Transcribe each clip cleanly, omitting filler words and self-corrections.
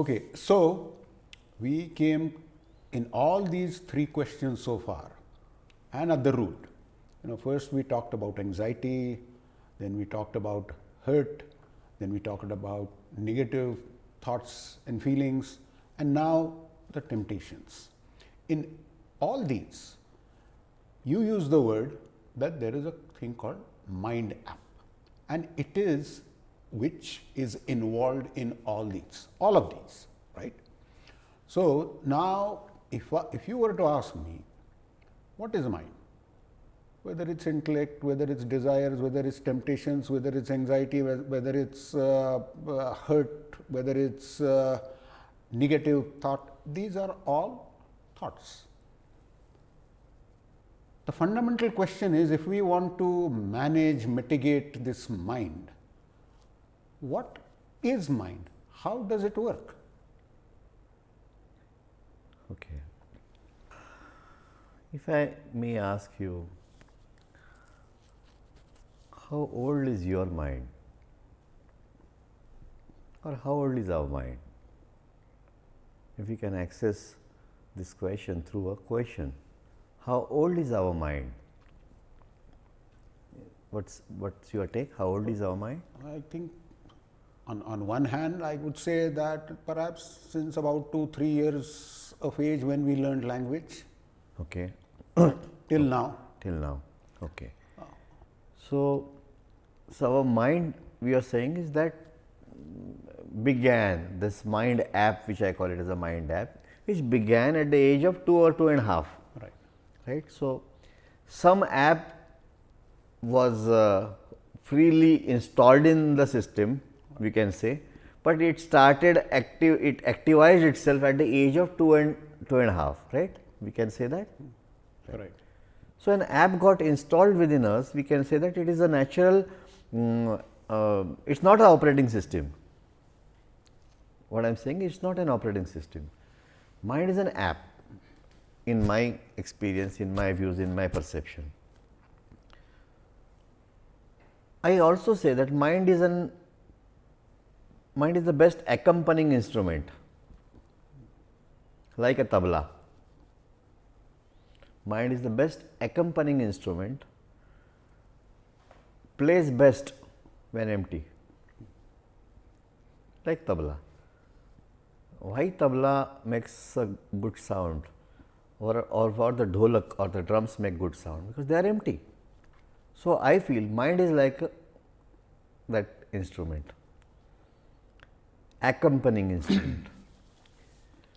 Okay, so we came in all these three questions so far and at the root. First we talked about anxiety, then we talked about hurt, then we talked about negative thoughts and feelings, and now the temptations. In all these, you use the word that there is a thing called mind app, and it is which is involved in all of these, right? So now, if you were to ask me, what is mind? Whether it's intellect, whether it's desires, whether it's temptations, whether it's anxiety, whether it's hurt, whether it's negative thought, these are all thoughts. The fundamental question is, if we want to manage, mitigate this mind, what is mind? How does it work? Okay. If I may ask you, how old is your mind? Or how old is our mind? If we can access this question through a question, how old is our mind? What's your take? How old is our mind? I think on one hand, I would say that perhaps since about 2-3 years of age when we learned language. Okay. Till now. Till now. Okay. So our mind, we are saying, is that began this mind app, which I call it as a mind app, which began at the age of 2 or 2.5. Right. Right. So some app was freely installed in the system, we can say, but it started it activized itself at the age of 2 and 2.5. Right. We can say that. Right. So an app got installed within us. We can say that it is a natural. It's not an operating system. What I am saying, it's not an operating system. Mind is an app, in my experience, in my views, in my perception. I also say that mind is the best accompanying instrument, like a tabla. Mind is the best accompanying instrument, plays best when empty, like tabla. Why tabla makes a good sound, or the dholak or the drums make good sound? Because they are empty. So I feel mind is like that instrument, accompanying instrument.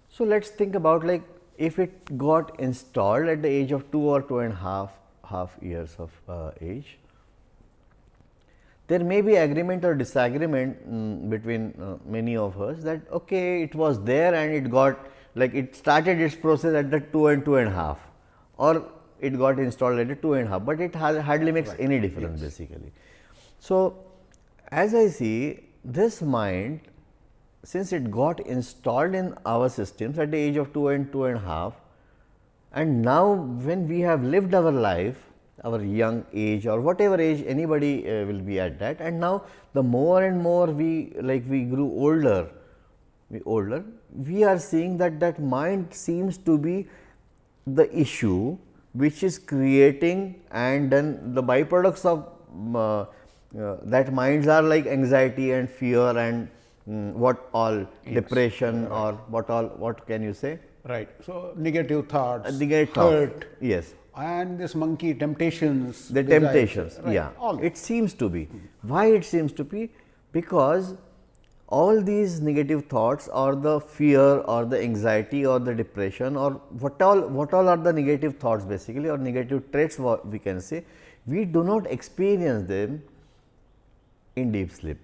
So let's think about, like, if it got installed at the age of 2 or 2.5 years of age, there may be agreement or disagreement between many of us that okay, it was there and it got, like, it started its process at the 2 and 2.5, or it got installed at the 2.5, but it hardly makes any difference, basically. So as I see, this mind, since it got installed in our systems at the age of 2 and 2.5, and now when we have lived our life, our young age or whatever age anybody will be at that, and now the more and more we grew older, we are seeing that mind seems to be the issue which is creating, and then the byproducts of that minds are like anxiety and fear and what all, depression, or what can you say? Right. So negative thoughts, Negative hurt, thoughts. Yes. and this monkey temptations. The desires, temptations, right, yeah. all. It seems to be. Why it seems to be? Because all these negative thoughts, or the fear, or the anxiety, or the depression, or what all are the negative thoughts, basically, or negative traits, we can say, we do not experience them in deep sleep.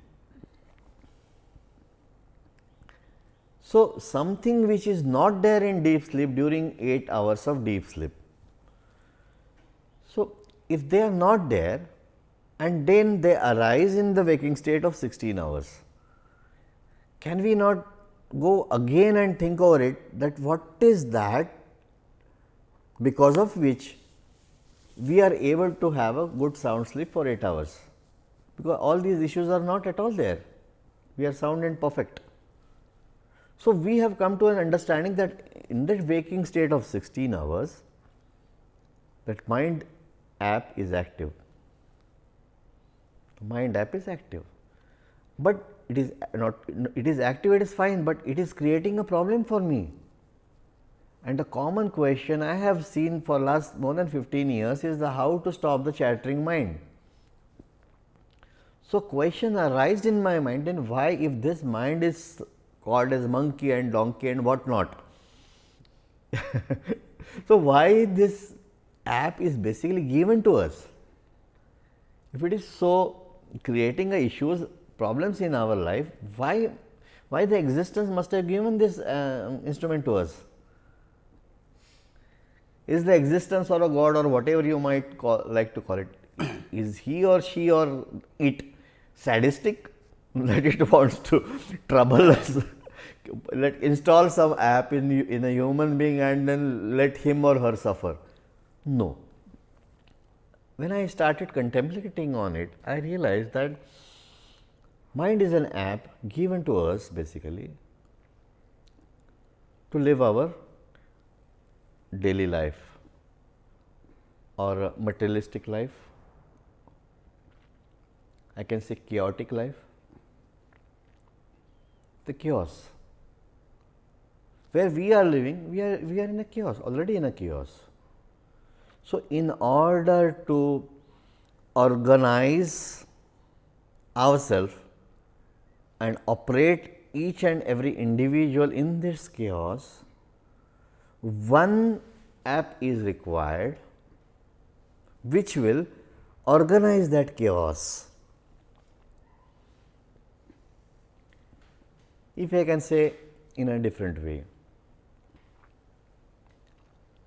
So something which is not there in deep sleep during 8 hours of deep sleep. So if they are not there, and then they arise in the waking state of 16 hours, can we not go again and think over it, that what is that because of which we are able to have a good sound sleep for 8 hours? Because all these issues are not at all there. We are sound and perfect. So, we have come to an understanding that in that waking state of 16 hours, that mind app is active. Mind app is active, but it is not, it is active, it is fine, but it is creating a problem for me. And a common question I have seen for last more than 15 years is the how to stop the chattering mind. So, question arises in my mind, then why, if this mind is called as monkey and donkey and what not? So, why this app is basically given to us? If it is so creating issues, problems in our life, why the existence must have given this instrument to us? Is the existence or a God or whatever you might like to call it, is he or she or it sadistic that it wants to trouble us? Let install some app in a human being and then let him or her suffer? No. When I started contemplating on it, I realized that mind is an app given to us basically to live our daily life or materialistic life, I can say chaotic life, the chaos. Where we are living, we are in a chaos, already in a chaos. So, in order to organize ourselves and operate each and every individual in this chaos, one app is required which will organize that chaos. If I can say in a different way,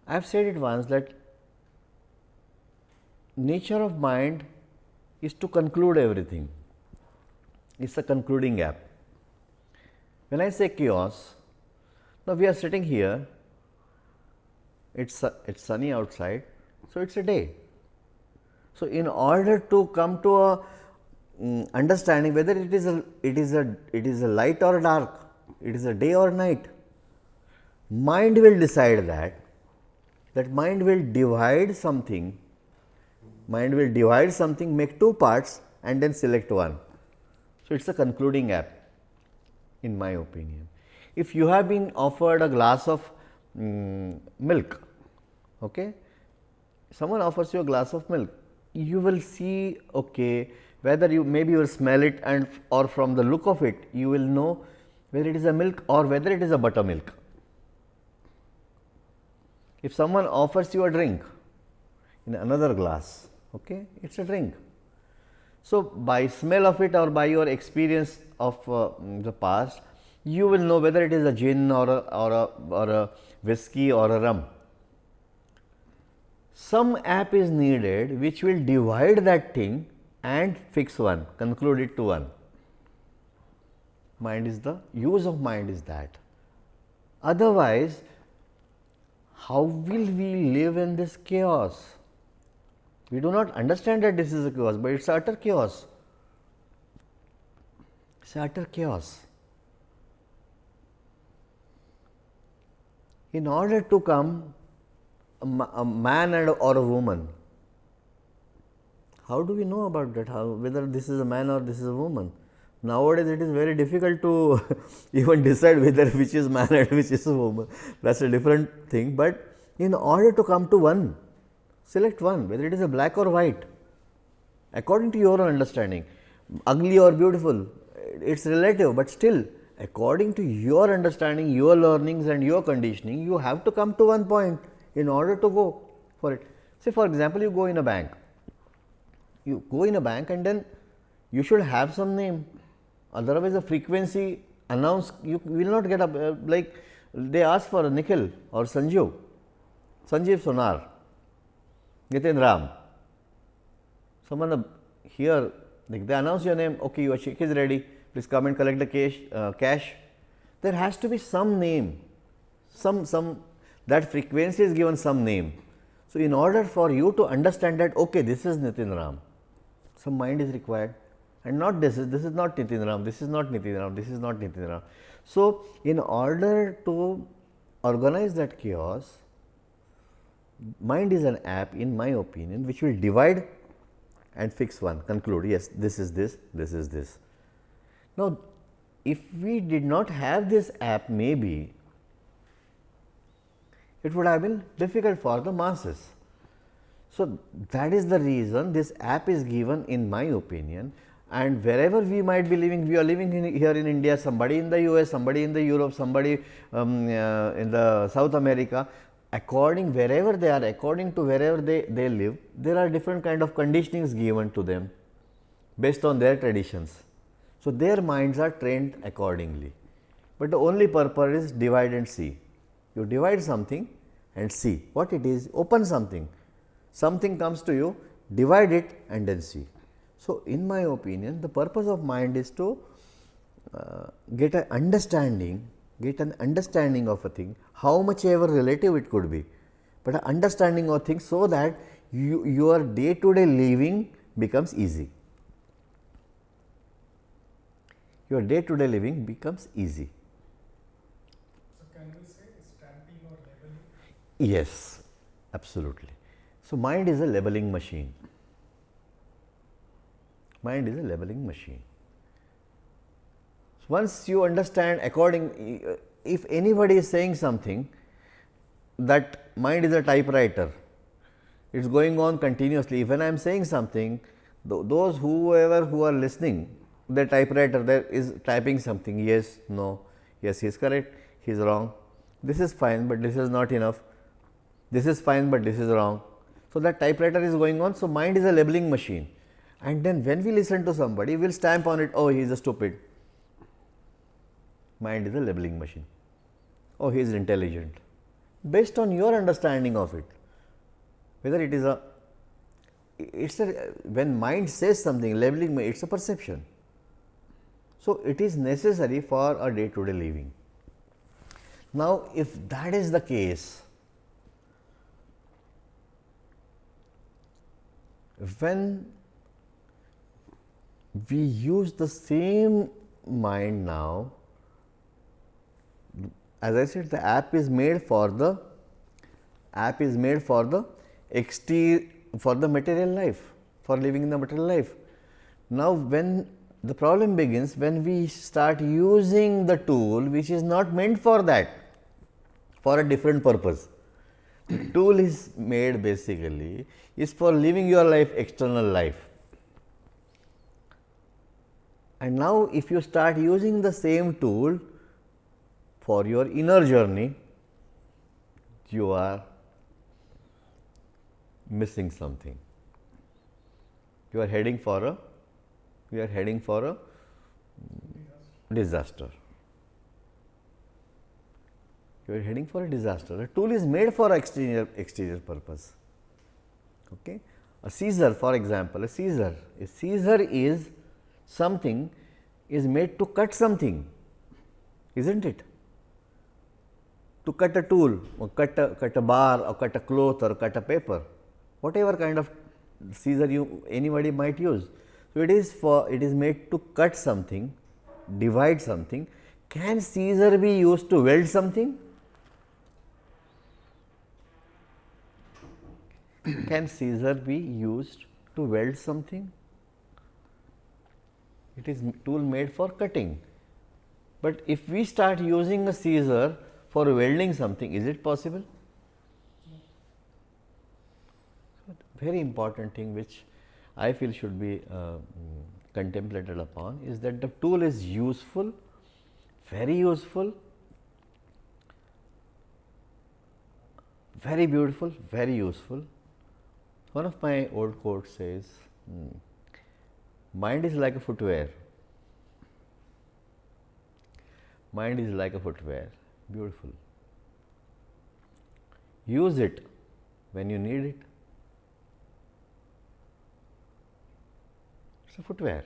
I have said it once that nature of mind is to conclude everything. It is a concluding app. When I say chaos, now we are sitting here, it's sunny outside, so it's a day. So, in order to come to a understanding whether it is a light or dark, it is a day or night, mind will decide that mind will divide something, make two parts and then select one. So, it is a concluding app in my opinion. If you have been offered a glass of milk, okay, someone offers you a glass of milk, you will see, okay, whether you will smell it and or from the look of it you will know whether it is a milk or whether it is a buttermilk. If someone offers you a drink in another glass, okay, it is a drink. So, by smell of it or by your experience of the past, you will know whether it is a gin or a whiskey or a rum. Some app is needed which will divide that thing and fix one, conclude it to one. Mind is the use of mind is that. Otherwise, how will we live in this chaos? We do not understand that this is a chaos, but it is utter chaos. It is utter chaos. In order to come a man or a woman, how do we know about that? Whether this is a man or this is a woman? Nowadays, it is very difficult to even decide whether which is man and which is a woman. That is a different thing. But in order to come to one, select one, whether it is a black or white, according to your understanding, ugly or beautiful, it is relative, but still, according to your understanding, your learnings and your conditioning, you have to come to one point in order to go for it. Say, for example, you go in a bank. You go in a bank and then you should have some name, otherwise the frequency announced, you will not get up, like they ask for a Nikhil or Sanjay, Sonar, Nitin Ram. Someone here, they announce your name, okay, your check is ready, please come and collect the cash. There has to be some name, that frequency is given some name. So, in order for you to understand that, okay, this is Nitin Ram, some mind is required, and not this is not Nitin Ram, this is not Nitin Ram, this is not Nitin Ram. So, in order to organize that chaos, mind is an app, in my opinion, which will divide and fix one, conclude, yes, this is this, this is this. Now, if we did not have this app, maybe it would have been difficult for the masses. So, that is the reason this app is given, in my opinion, and wherever we might be living, we are living here in India, somebody in the US, somebody in the Europe, somebody in the South America, wherever they are, according to wherever they live, there are different kind of conditionings given to them based on their traditions. So, their minds are trained accordingly, but the only purpose is divide and see. You divide something and see what it is, open something, something comes to you, divide it and then see. So, in my opinion, the purpose of mind is to get an understanding of a thing, how much ever relative it could be, but an understanding of things so that your day to day living becomes easy. Your day to day living becomes easy. So, can we say stamping or labeling? Yes, absolutely. So, mind is a labeling machine. Mind is a labeling machine. So, once you understand if anybody is saying something, that mind is a typewriter, it is going on continuously. When I am saying something, whoever who are listening, the typewriter there is typing something, yes, no, yes, he is correct, he is wrong, this is fine, but this is not enough, this is fine, but this is wrong. So, that typewriter is going on. So, mind is a labeling machine, and then when we listen to somebody, we will stamp on it, oh, he is a stupid. Mind is a labeling machine. Oh, he is intelligent, based on your understanding of it. Whether it is when mind says something, labeling, it is a perception. So, it is necessary for a day to day living. Now, if that is the case, when we use the same mind now, as I said, the app is made for the material life, for living in the material life. Now, when the problem begins, when we start using the tool which is not meant for that, for a different purpose. The tool is made basically is for living your life, external life. And now, if you start using the same tool for your inner journey, you are missing something. You are heading for a disaster. You are heading for a disaster. A tool is made for exterior purpose. Okay? A scissor, for example, a scissor is something is made to cut something, isn't it? To cut a tool, or cut a bar, or cut a cloth, or cut a paper, whatever kind of scissor anybody might use. So, it is made to cut something, divide something. Can scissor be used to weld something? Can scissor be used to weld something? It is tool made for cutting. But if we start using a scissor for welding something, is it possible? Very important thing which I feel should be contemplated upon is that the tool is useful, very useful, very beautiful, very useful. One of my old quotes says, mind is like a footwear. Mind is like a footwear, beautiful. Use it when you need it. It's a footwear.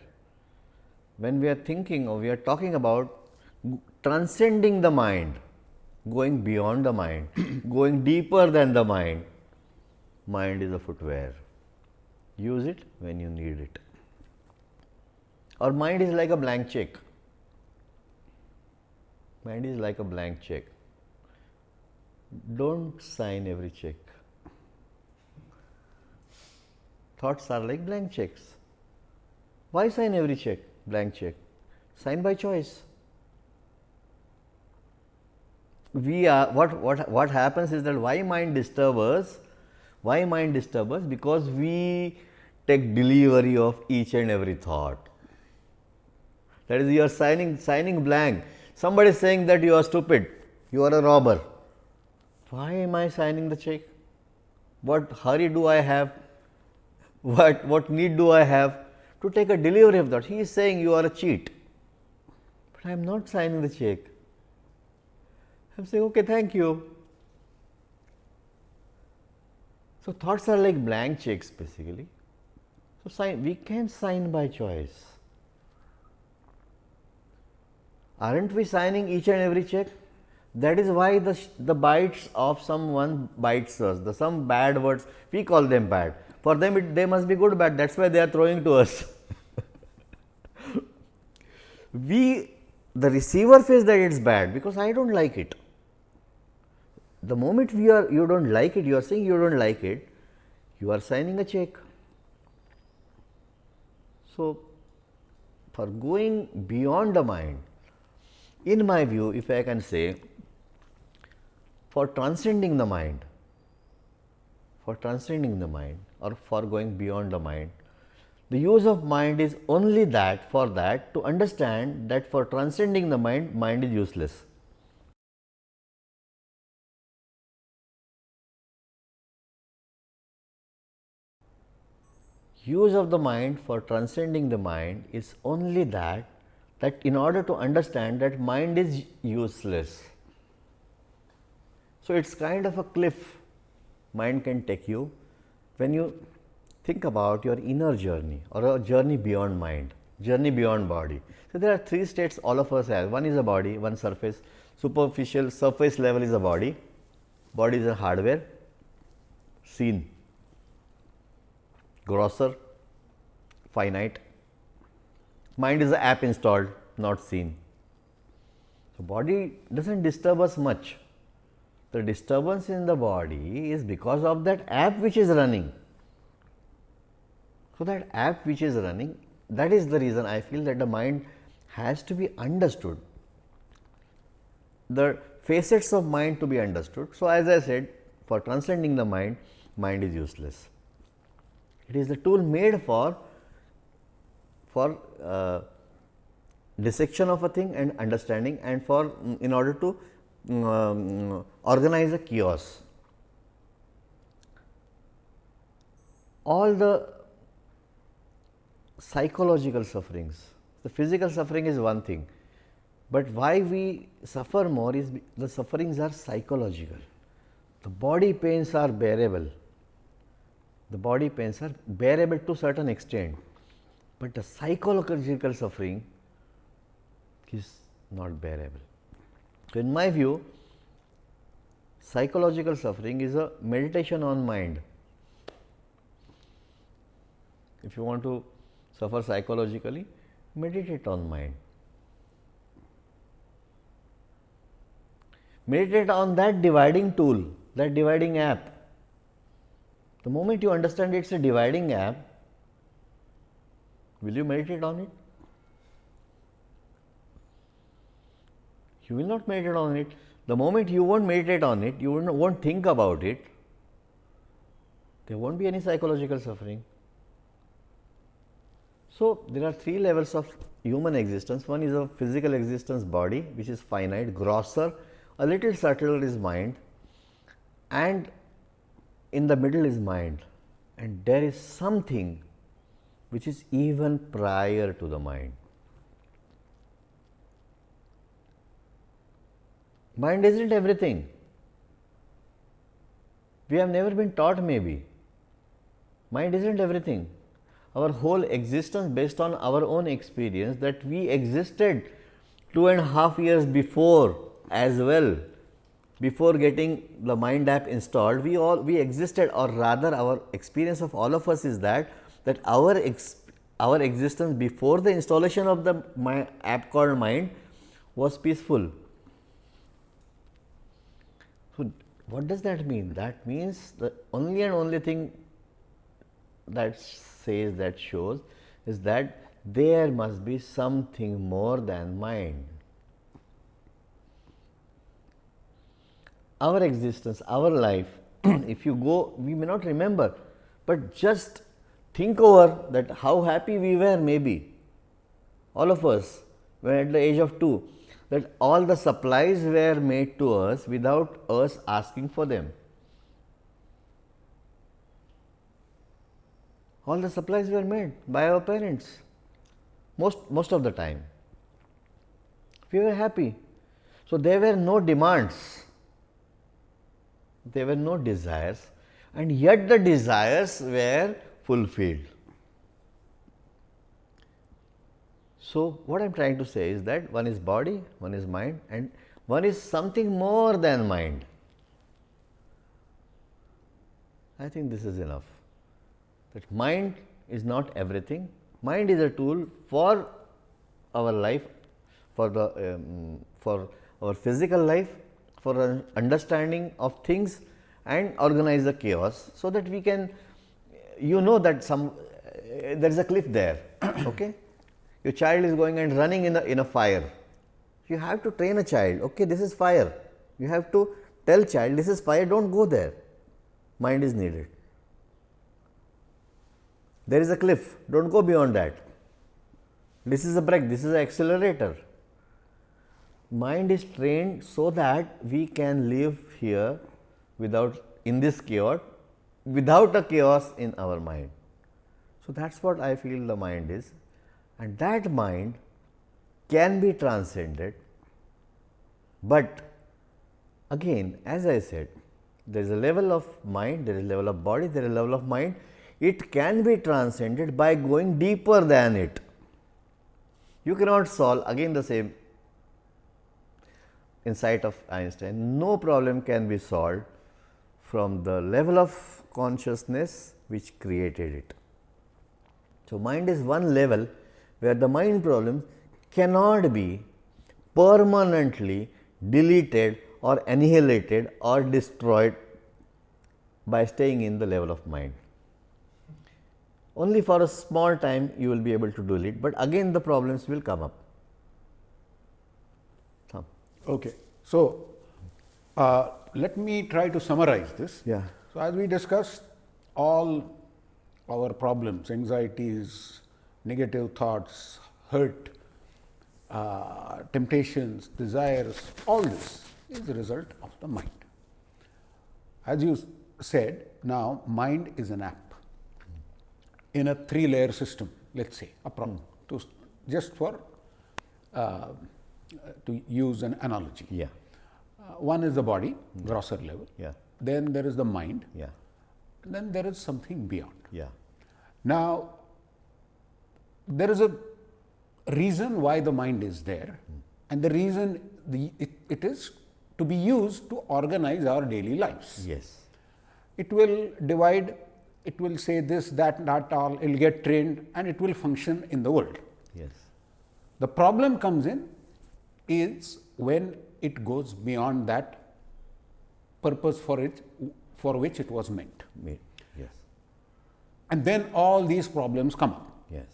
When we are thinking or we are talking about transcending the mind, going beyond the mind, going deeper than the mind, mind is a footwear. Use it when you need it. Or mind is like a blank check. Mind is like a blank check. Don't sign every check. Thoughts are like blank checks. Why sign every check? Blank check. Sign by choice. What happens is that why mind disturbs us? Why mind disturbs us? Because we take delivery of each and every thought. That is, you are signing blank. Somebody is saying that you are stupid, you are a robber. Why am I signing the check? What hurry do I have? What need do I have to take a delivery of that? He is saying you are a cheat. But I am not signing the check. I am saying, okay, thank you. So thoughts are like blank checks basically. So we can sign by choice. Aren't we signing each and every check? That is why the bites of someone bites us. Some bad words, we call them bad. For them, they must be good bad. That's why they are throwing to us. The receiver feels that it's bad because I don't like it. The moment you don't like it, you are saying you don't like it, you are signing a check. So, for going beyond the mind, in my view, if I can say, for transcending the mind, or for going beyond the mind, the use of mind is only that to understand that for transcending the mind, mind is useless. Use of the mind for transcending the mind is only that in order to understand that mind is useless. So, it is kind of a cliff mind can take you when you think about your inner journey or a journey beyond mind, journey beyond body. So, there are three states all of us have. One is a body, one surface, superficial surface level is a body. Body is a hardware, seen, grosser, finite. Mind is an app installed, not seen. So, body does not disturb us much. The disturbance in the body is because of that app which is running. So, that app which is running, that is the reason I feel that the mind has to be understood. The facets of mind to be understood. So, as I said, for transcending the mind, mind is useless. It is the tool made for dissection of a thing and understanding, and for in order to organize a chaos. All the psychological sufferings, the physical suffering is one thing, but why we suffer more is the sufferings are psychological. The body pains are bearable. The body pains are bearable to certain extent, but the psychological suffering is not bearable. So, in my view, psychological suffering is a meditation on mind. If you want to suffer psychologically, meditate on mind. Meditate on that dividing tool, that dividing app. The moment you understand it is a dividing app, will you meditate on it? You will not meditate on it. The moment you won't meditate on it, you won't think about it, there won't be any psychological suffering. So, there are three levels of human existence. One is a physical existence, body, which is finite, grosser, a little subtle is mind, and in the middle is mind, and there is something which is even prior to the mind. Mind isn't everything. We have never been taught maybe. Mind isn't everything. Our whole existence based on our own experience that we existed 2.5 years before as well. Before getting the mind app installed, we existed, or rather our experience of all of us is that our existence before the installation of the app called mind was peaceful. What does that mean? That means the only and only thing that says, that shows, is that there must be something more than mind. Our existence, our life, if you go, we may not remember, but just think over that how happy we were, maybe, all of us, when at the age of 2, that all the supplies were made to us without us asking for them. All the supplies were made by our parents, most of the time. We were happy. So, there were no demands, there were no desires, and yet the desires were fulfilled. So, what I am trying to say is that one is body, one is mind, and one is something more than mind. I think this is enough. That mind is not everything. Mind is a tool for our life, for our physical life, for our understanding of things, and organize the chaos, so that we can, that there is a cliff there. Okay, your child is going and running in a fire. You have to train a child. Okay, this is fire. You have to tell child, this is fire. Don't go there. Mind is needed. There is a cliff, don't go beyond that. This is a brake, this is an accelerator. Mind is trained so that we can live here in this chaos, without a chaos in our mind. So, that is what I feel the mind is, and that mind can be transcended, but again, as I said, there is a level of mind, there is a level of body, there is a level of mind. It can be transcended by going deeper than it. You cannot solve, again the same insight of Einstein, no problem can be solved from the level of consciousness which created it. So, mind is one level where the mind problem cannot be permanently deleted or annihilated or destroyed by staying in the level of mind. Only for a small time you will be able to do it, but again the problems will come up. Okay. So, let me try to summarize this. Yeah. So, as we discussed, all our problems, anxieties, negative thoughts, hurt, temptations, desires, all this is the result of the mind. As you said, now mind is an app in a 3-layer system, let us say, just for to use an analogy. Yeah. One is the body, grosser level. Yeah. Then there is the mind. Yeah. And then there is something beyond. Yeah. Now, there is a reason why the mind is there, and the reason it is to be used to organize our daily lives. Yes. It will divide, it will say this, that, all, it will get trained, and it will function in the world. Yes. The problem comes in is when it goes beyond that purpose for which it was meant. Yes. And then all these problems come up. Yes.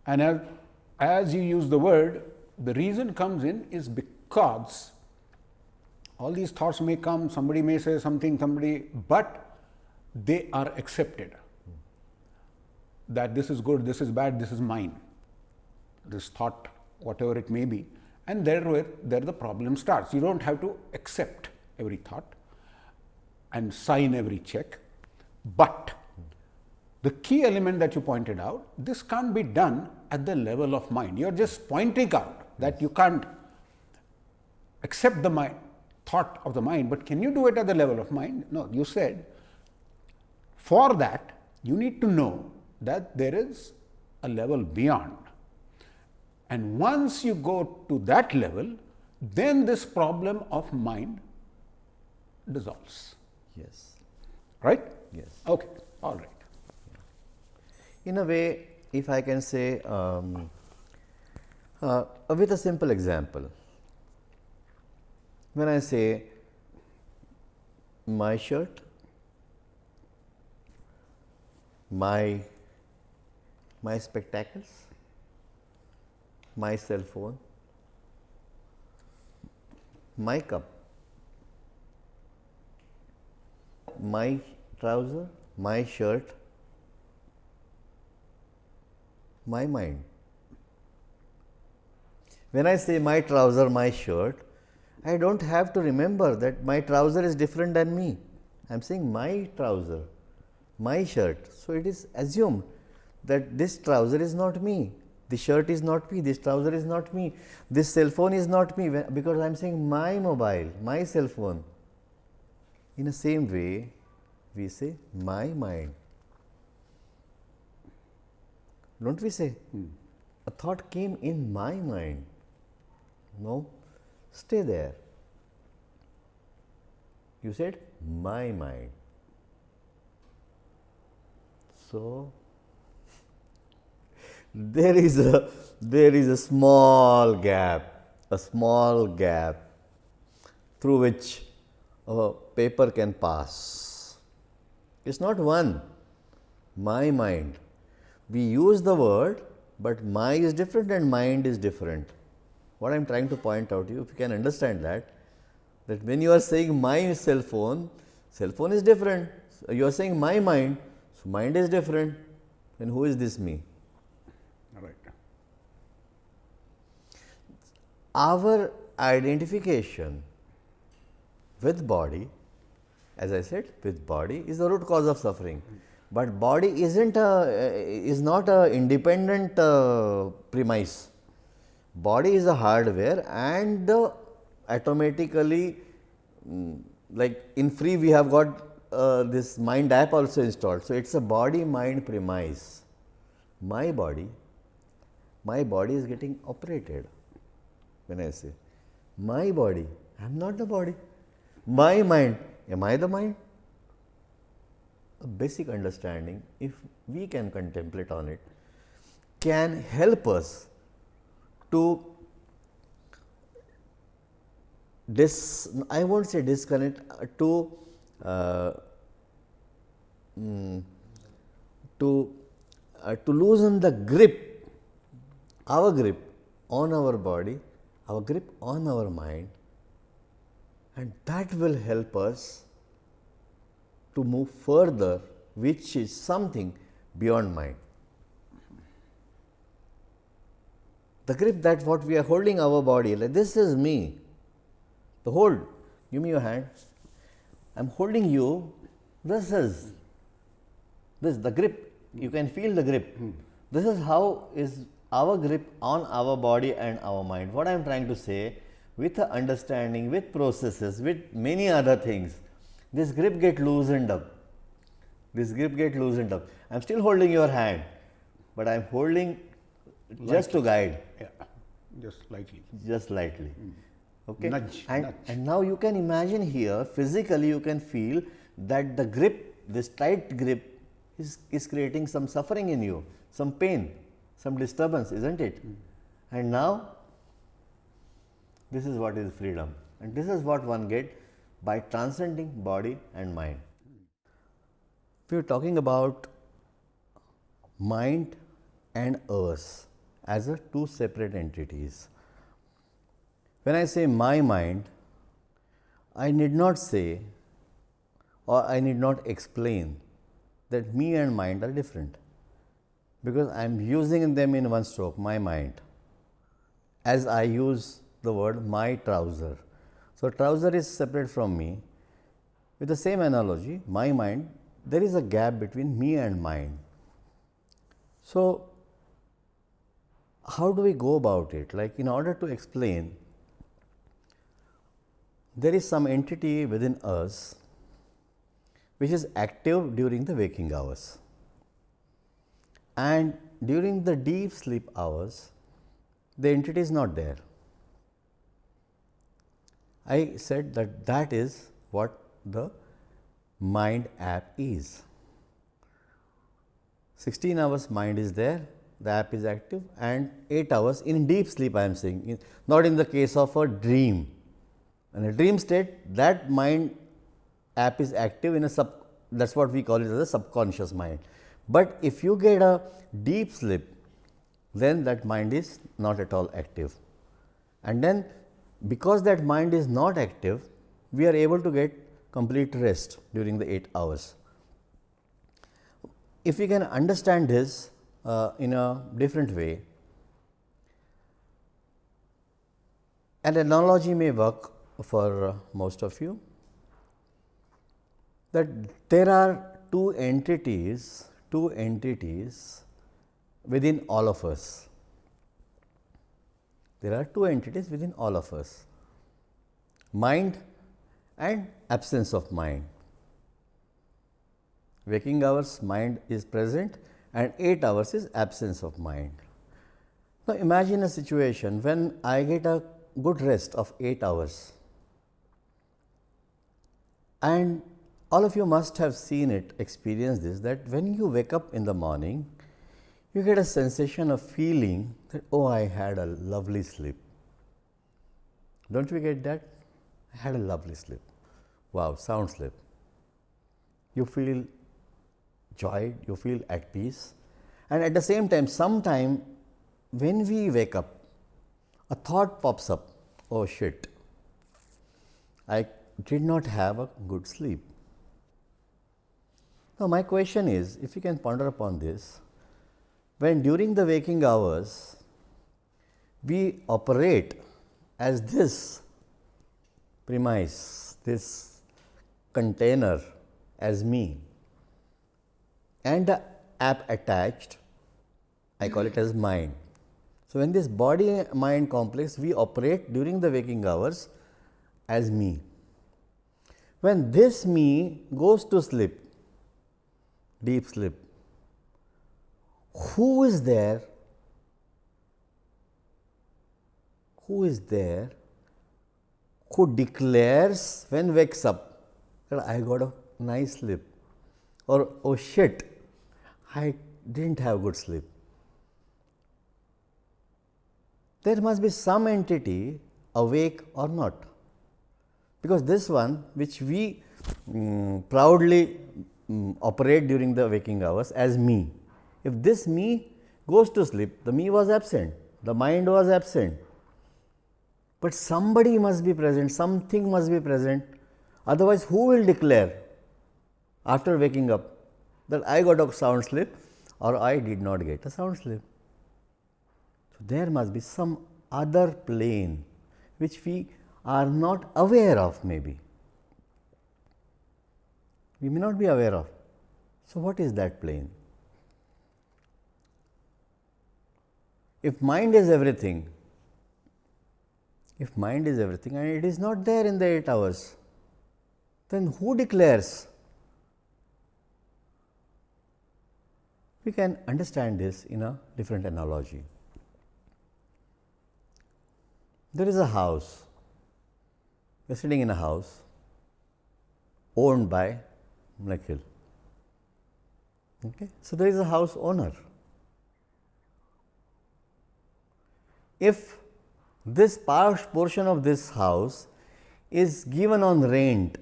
And as you use the word, the reason comes in is because all these thoughts may come, somebody may say something, but they are accepted. That this is good, this is bad, this is mine. This thought, whatever it may be, and there the problem starts. You don't have to accept every thought and sign every check, but the key element that you pointed out, this can't be done at the level of mind. You are just pointing out that you can't accept the thought of the mind, but can you do it at the level of mind? No, you said for that you need to know that there is a level beyond. And once you go to that level, then this problem of mind dissolves. Yes. Right? Yes. Okay. All right. In a way, if I can say with a simple example, when I say my shirt, my spectacles, my cell phone, my cup, my trouser, my shirt, my mind. When I say my trouser, my shirt, I don't have to remember that my trouser is different than me. I am saying my trouser, my shirt. So it is assumed that this trouser is not me, this shirt is not me, this trouser is not me, this cell phone is not me, because I am saying my mobile, my cell phone. In the same way, we say my mind. Don't we say? A thought came in my mind. No, stay there. You said my mind. So there is a small gap through which a paper can pass. It's not one. My mind. We use the word, but my is different and mind is different. What I am trying to point out to you, if you can understand that when you are saying my cell phone is different. So you are saying my mind, so mind is different. Then who is this me? Right. Our identification with body, as I said, with body is the root cause of suffering. But body is not a independent premise. Body is a hardware, and automatically, like in Free, we have got this mind app also installed. So it's a body mind premise. My body is getting operated. When I say my body, I am not the body. My mind, am I the mind? A basic understanding, if we can contemplate on it, can help us to I won't say disconnect, to loosen the grip, our grip on our body, our grip on our mind, and that will help us to move further, which is something beyond mind. The grip that what we are holding our body, like this is me. The hold, give me your hand. I am holding you. This is the grip. You can feel the grip. This is how is our grip on our body and our mind. What I am trying to say, with the understanding, with processes, with many other things, this grip get loosened up. I am still holding your hand, but I am holding just to guide. Yeah, just lightly. Okay. Nudge. And now you can imagine here, physically you can feel that the grip, this tight grip is creating some suffering in you, some pain, some disturbance, isn't it? And now, this is what is freedom. And this is what one gets by transcending body and mind. We are talking about mind and us as a two separate entities. When I say my mind, I need not say or I need not explain that me and mind are different, because I am using them in one stroke, my mind, as I use the word my trouser. So, trouser is separate from me. With the same analogy, my mind, there is a gap between me and mind. So, how do we go about it? Like, in order to explain, there is some entity within us which is active during the waking hours, and during the deep sleep hours, the entity is not there. I said that is what the mind app is. 16 hours mind is there, the app is active, and 8 hours in deep sleep, I am saying, not in the case of a dream. In a dream state, that mind app is active in a that's what we call it as a subconscious mind. But if you get a deep sleep, then that mind is not at all active. And then because that mind is not active, we are able to get complete rest during the 8 hours. If we can understand this in a different way, an analogy may work for most of you, that there are two entities within all of us. There are two entities within all of us, mind and absence of mind. Waking hours, mind is present, and 8 hours is absence of mind. Now imagine a situation when I get a good rest of 8 hours, and all of you must have seen it, experienced this, that when you wake up in the morning, you get a sensation of feeling that, oh, I had a lovely sleep. Don't we get that? I had a lovely sleep. Wow, sound sleep. You feel joy, you feel at peace, and at the same time, sometime when we wake up, a thought pops up, oh shit, I did not have a good sleep. Now my question is, if you can ponder upon this, when during the waking hours we operate as this premise, this container as me, and the app attached, I call it as mind. So when this body mind complex, we operate during the waking hours as me. When this me goes to sleep, deep sleep, who is there? Who is there who declares when wakes up that I got a nice sleep, or oh shit, I didn't have good sleep? There must be some entity awake or not, because this one which we proudly operate during the waking hours as me, if this me goes to sleep, the me was absent, the mind was absent, but somebody must be present, something must be present, otherwise who will declare after waking up that I got a sound sleep or I did not get a sound sleep? So there must be some other plane which we are not aware of, maybe. We may not be aware of. So what is that plane? If mind is everything, and it is not there in the 8 hours, then who declares? We can understand this in a different analogy. There is a house. We are sitting in a house owned by Nikhil. Okay? So there is a house owner. If this portion of this house is given on rent,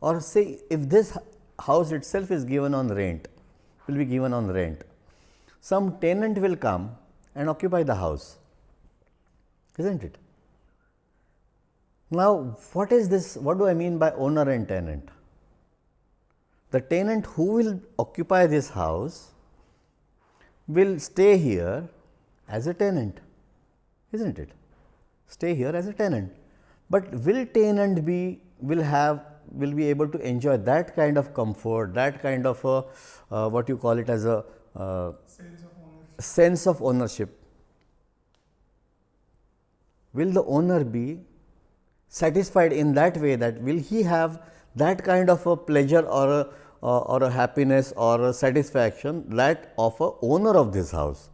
or say if this house itself is given on rent, will be given on rent, some tenant will come and occupy the house, isn't it? Now, what is this? What do I mean by owner and tenant? The tenant who will occupy this house will stay here as a tenant, isn't it? Stay here as a tenant. But will tenant will be able to enjoy that kind of comfort, that kind of what you call it as a sense of ownership? Will the owner be satisfied in that way, that will he have that kind of a pleasure or a happiness or a satisfaction that of a owner of this house?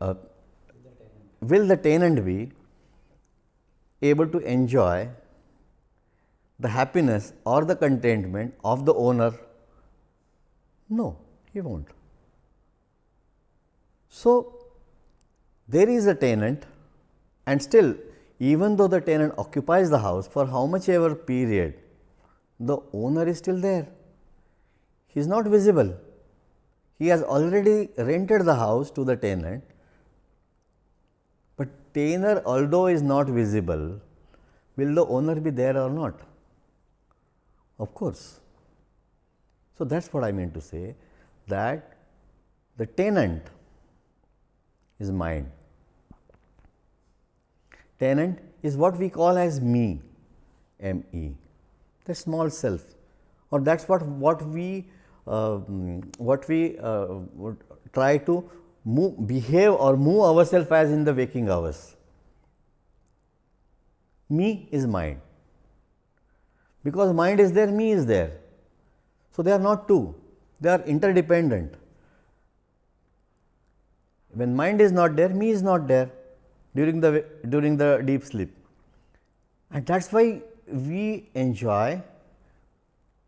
Will the tenant be able to enjoy the happiness or the contentment of the owner? No, he won't. So there is a tenant, and still even though the tenant occupies the house for how much ever period, the owner is still there. He is not visible. He has already rented the house to the tenant, but tenant, although is not visible, will the owner be there or not? Of course. So, that is what I mean to say, that the tenant is mind. Tenant is what we call as me, M-E, the small self, or that is what we would try to behave or move ourselves as in the waking hours. Me is mind. Because mind is there, me is there. So, they are not two, they are interdependent. When mind is not there, me is not there during the deep sleep. And that is why we enjoy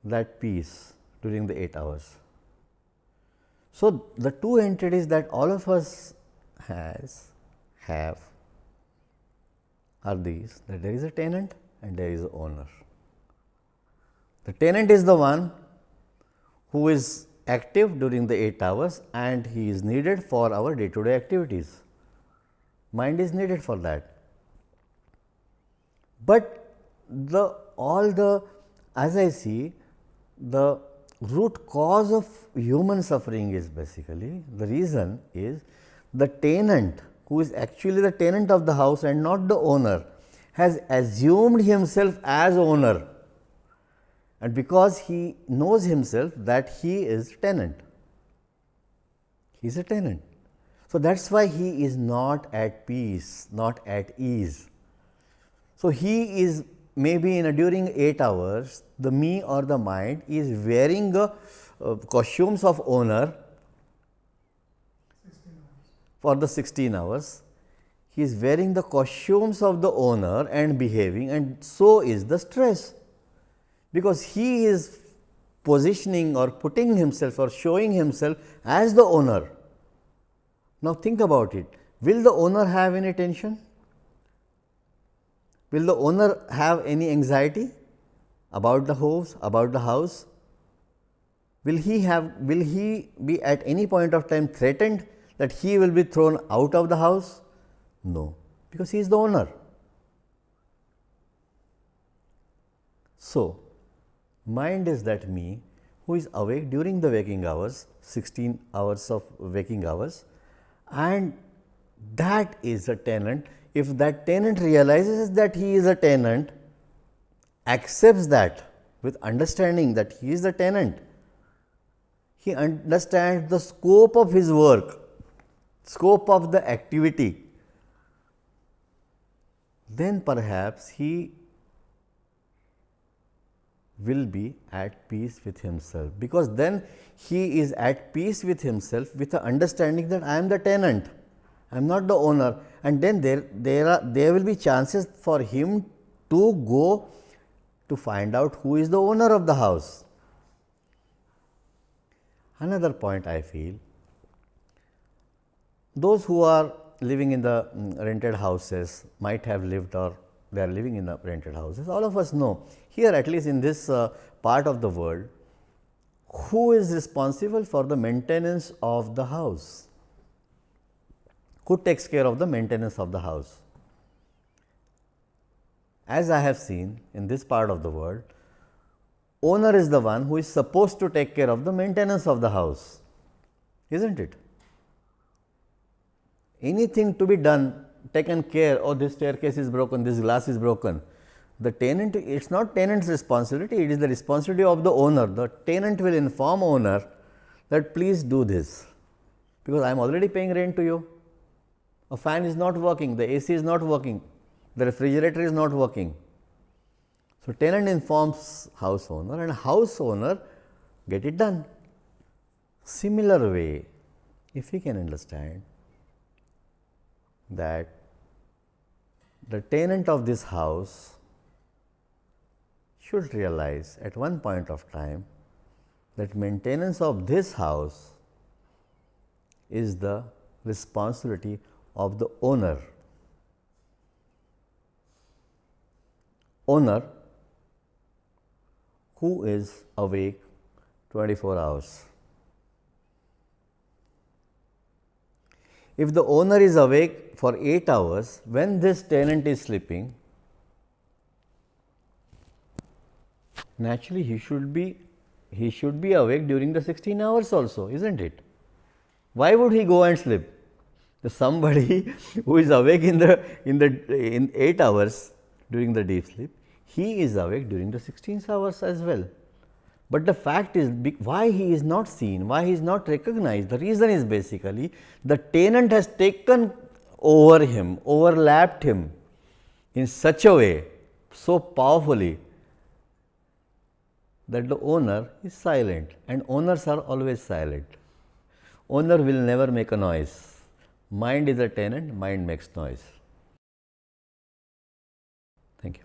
that peace during the 8 hours. So, the two entities that all of us have are these, that there is a tenant and there is an owner. The tenant is the one who is active during the 8 hours and he is needed for our day-to-day activities. Mind is needed for that. But as I see, the root cause of human suffering is basically, the reason is the tenant, who is actually the tenant of the house and not the owner, has assumed himself as owner, and because he knows himself that he is tenant, he is a tenant. So, that is why he is not at peace, not at ease. So, he is maybe during 8 hours, the me or the mind is wearing costumes of owner for the 16 hours. He is wearing the costumes of the owner and behaving, and so is the stress, because he is positioning or putting himself or showing himself as the owner. Now, think about it. Will the owner have any tension? Will the owner have any anxiety about the house? Will he be at any point of time threatened that he will be thrown out of the house? No, because he is the owner. So, mind is that me who is awake during the waking hours, 16 hours of waking hours, and that is a tenant. If that tenant realizes that he is a tenant, accepts that with understanding that he is the tenant, he understands the scope of his work, scope of the activity, then perhaps he will be at peace with himself, because then he is at peace with himself with the understanding that I am the tenant, I am not the owner, and then there will be chances for him to go to find out who is the owner of the house. Another point I feel, those who are living in the rented houses might have lived or they are living in the rented houses. All of us know here, at least in this part of the world, who is responsible for the maintenance of the house? Who takes care of the maintenance of the house? As I have seen in this part of the world, owner is the one who is supposed to take care of the maintenance of the house, isn't it? Anything to be done, taken care, oh, this staircase is broken, this glass is broken. The tenant, it is not tenant's responsibility, it is the responsibility of the owner. The tenant will inform owner that please do this, because I am already paying rent to you. A fan is not working, the AC is not working, the refrigerator is not working. So, tenant informs house owner and house owner get it done. Similar way, if we can understand that the tenant of this house should realize at one point of time that maintenance of this house is the responsibility of the owner. owner who is awake 24 hours. If the owner is awake for 8 hours, when this tenant is sleeping, naturally he should be awake during the 16 hours also, isn't it? Why would he go and sleep? Somebody who is awake in 8 hours during the deep sleep, he is awake during the 16 hours as well. But the fact is, why he is not seen, why he is not recognized, the reason is basically the tenant has taken over him, overlapped him in such a way, so powerfully, that the owner is silent, and owners are always silent. Owner will never make a noise. Mind is a tenant, mind makes noise. Thank you.